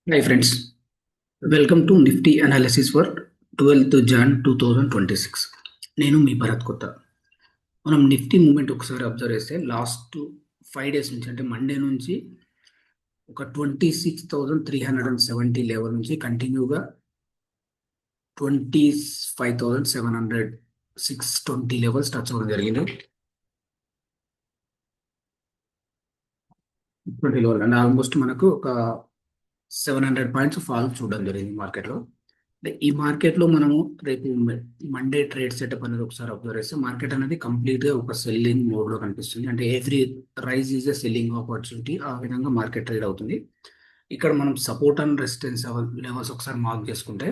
Hi friends, welcome to Nifty analysis for 12th Jan 2026. నేను మీ భరత్ కొత్త. మనం నిఫ్టీ మూమెంట్ ఒకసారి అబ్జర్వ్ చేస్తే లాస్ట్ 5 డేస్ నుంచి అంటే మండే నుంచి ఒక 26,370 లెవెల్ నుంచి కంటిన్యూగా 25,700 620 లెవెల్స్ టచ్ అవ్వడం జరిగింది. 20 లెవెల్ అంటే ఆల్మోస్ట్ మనకు ఒక 700 పాయింట్స్ ఫాల్ చూడడం జరిగింది మార్కెట్లో. అంటే ఈ మార్కెట్లో మనము రేపు మండే ట్రేడ్ సెటప్ అనేది ఒకసారి అబ్జర్వ్ చేస్తే మార్కెట్ అనేది కంప్లీట్గా ఒక సెల్లింగ్ మోడ్లో కనిపిస్తుంది. అంటే every rise is a selling opportunity, ఆ విధంగా మార్కెట్ ట్రేడ్ అవుతుంది. ఇక్కడ మనం సపోర్ట్ అండ్ రెసిస్టెన్స్ లెవెల్స్ ఒకసారి మార్క్ చేసుకుంటే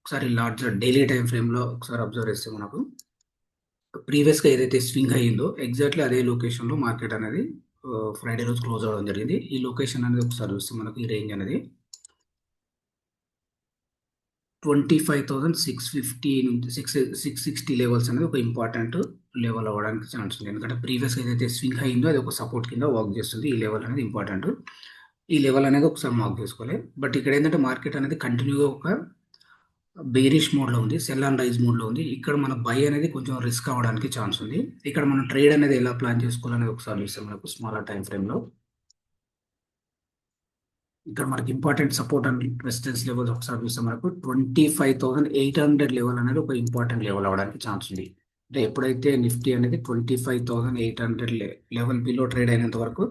ఒకసారి లార్జర్ డైలీ టైం ఫ్రేమ్లో ఒకసారి అబ్జర్వ్ చేస్తే మనకు ప్రీవియస్గా ఏదైతే స్వింగ్ అయ్యిందో ఎగ్జాక్ట్లీ అదే లొకేషన్లో మార్కెట్ అనేది ఫ్రైడే రోజు క్లోజ్ అవ్వడం జరిగింది. ఈ లొకేషన్ అనేది ఒకసారి చూస్తే మనకు ఈ రేంజ్ అనేది 25,650 నుంచి 660 లెవెల్స్ అనేది ఒక ఇంపార్టెంట్ లెవెల్ అవ్వడానికి ఛాన్స్ ఉంది. ఎందుకంటే ప్రీవియస్ ఏదైతే స్వింగ్ అయిందో అది ఒక సపోర్ట్ కింద వర్క్ చేస్తుంది. ఈ లెవెల్ అనేది ఇంపార్టెంట్. ఈ లెవెల్ అనేది ఒకసారి మార్క్ చేసుకోవాలి. బట్ ఇక్కడ ఏంటంటే మార్కెట్ అనేది కంటిన్యూగా ఒక బేరిష్ మోడ్లో ఉంది, సెల్ అండ్ రైజ్ మోడ్లో ఉంది. ఇక్కడ మన బై అనేది కొంచెం రిస్క్ అవ్వడానికి ఛాన్స్ ఉంది. ఇక్కడ మనం ట్రేడ్ అనేది ఎలా ప్లాన్ చేసుకోవాలనేది ఒకసారి చూస్తే మనకు స్మాలర్ టైం ఫ్రేమ్లో ఇక్కడ మనకి important support and resistance levels ఒకసారి చూస్తే మనకు 25,800 లెవెల్ అనేది ఒక ఇంపార్టెంట్ లెవెల్ అవడానికి ఛాన్స్ ఉంది. అంటే ఎప్పుడైతే నిఫ్టీ అనేది 25,800 లెవెల్ బిలో ట్రేడ్ అయినంత వరకు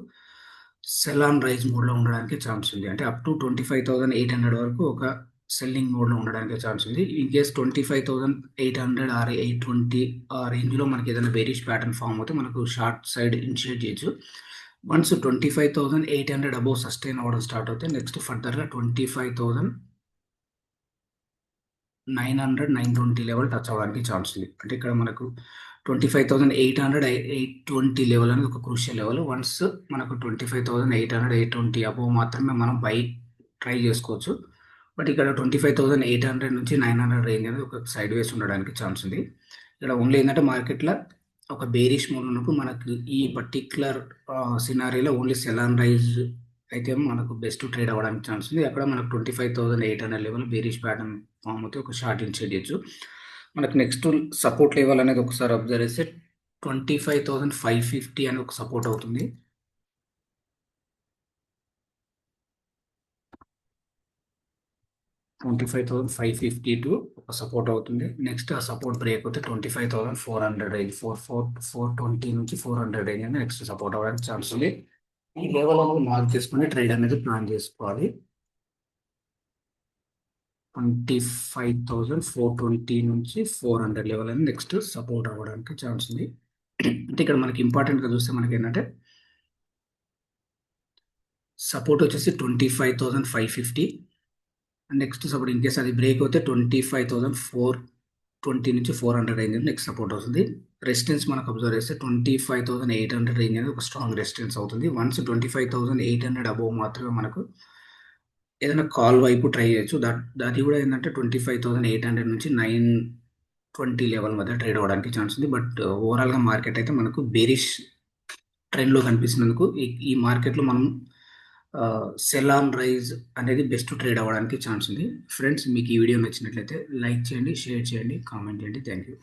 సెల్ ఆన్ రైజ్ మోడ్లో ఉండడానికి ఛాన్స్ ఉంది. అంటే అప్ టు 25,800 వరకు ఒక సెల్లింగ్ మోడ్లో ఉండడానికి ఛాన్స్ ఉంది. ఇన్ కేస్ 25,800 ఆర్ 820 ఆ రేంజ్లో మనకి ఏదైనా బేరిష్ ప్యాటర్న్ ఫామ్ అవుతే మనకు షార్ట్ సైడ్ ఇనిషియేట్ చేయొచ్చు. వన్స్ 25,800 అబోవ్ సస్టైన్ అవ్వడం స్టార్ట్ అవుతే నెక్స్ట్ ఫర్దర్గా 25,900 920 లెవెల్ టచ్ అవ్వడానికి ఛాన్స్ ఉంది. అంటే ఇక్కడ మనకు 25,800 820 లెవెల్ అనేది ఒక క్రూషియల్ లెవెల్. వన్స్ మనకు 25,800 820 అబోవ్ మాత్రమే మనం బై ట్రై చేసుకోవచ్చు. బట్ ఇక్కడ 25,800 నుంచి 900 రేంజ్ అనేది ఒక సైడ్ వేస్ ఉండడానికి ఛాన్స్ ఉంది. ఇక్కడ ఓన్లీ ఏంటంటే మార్కెట్లో ఒక బేరిష్ మోడ్ ఉన్నప్పుడు మనకు ఈ పర్టిక్యులర్ సినారీలో ఓన్లీ సెల్ అండ్ రైజ్ అయితే మనకు బెస్ట్ ట్రేడ్ అవ్వడానికి ఛాన్స్ ఉంది. అక్కడ మనకు 25,800 లెవెల్ బేరిష్ ప్యాటర్న్ ఫామ్ అయితే ఒక షార్ట్ ఇన్షియేట్ చేయొచ్చు. మనకు నెక్స్ట్ సపోర్ట్ లెవెల్ అనేది ఒకసారి అబ్జర్వ్ చేస్తే 25,550 అని ఒక సపోర్ట్ అవుతుంది. 25,550 టు ఒక సపోర్ట్ అవుతుంది. నెక్స్ట్ ఆ సపోర్ట్ బ్రేక్ అవుతే 25,400 రేంజ్ 420 నుంచి 400 రేంజ్ అనేది నెక్స్ట్ సపోర్ట్ అవ్వడానికి ఛాన్స్ ఉంది. ఈ లెవెల్ అనేది మార్క్ చేసుకుని ట్రేడ్ అనేది ప్లాన్ చేసుకోవాలి. 25,420 నుంచి 400 లెవెల్ అనేది నెక్స్ట్ సపోర్ట్ అవ్వడానికి ఛాన్స్ ఉంది. అంటే ఇక్కడ మనకి ఇంపార్టెంట్గా చూస్తే మనకి ఏంటంటే సపోర్ట్ వచ్చేసి 25,550. నెక్స్ట్ సపోర్ట్ ఇన్ కేస్ అది బ్రేక్ అవుతే 25,420 నుంచి 400 రేంజ్ అనేది నెక్స్ట్ సపోర్ట్ అవుతుంది. రెసిస్టెన్స్ మనకు అబ్జర్వ్ చేస్తే 25,800 రేంజ్ అనేది ఒక స్ట్రాంగ్ రెసిస్టెన్స్ అవుతుంది. వన్స్ 25,800 అబోవ్ మాత్రమే మనకు ఏదైనా కాల్ వైపు ట్రై చేయొచ్చు. అది కూడా ఏంటంటే 25,800 నుంచి 920 లెవెల్ మధ్య ట్రేడ్ అవ్వడానికి ఛాన్స్ ఉంది. బట్ ఓవరాల్గా మార్కెట్ అయితే మనకు బేరిష్ ట్రెండ్లో కనిపిస్తున్నందుకు ఈ మార్కెట్లో మనం సెల్ ఆన్ రైజ్ అనేది బెస్ట్ ట్రేడ్ అవ్వడానికి ఛాన్స్ ఉంది. ఫ్రెండ్స్, మీకు ఈ వీడియో నచ్చినట్లయితే లైక్ చేయండి, షేర్ చేయండి, కామెంట్ చేయండి. Thank you.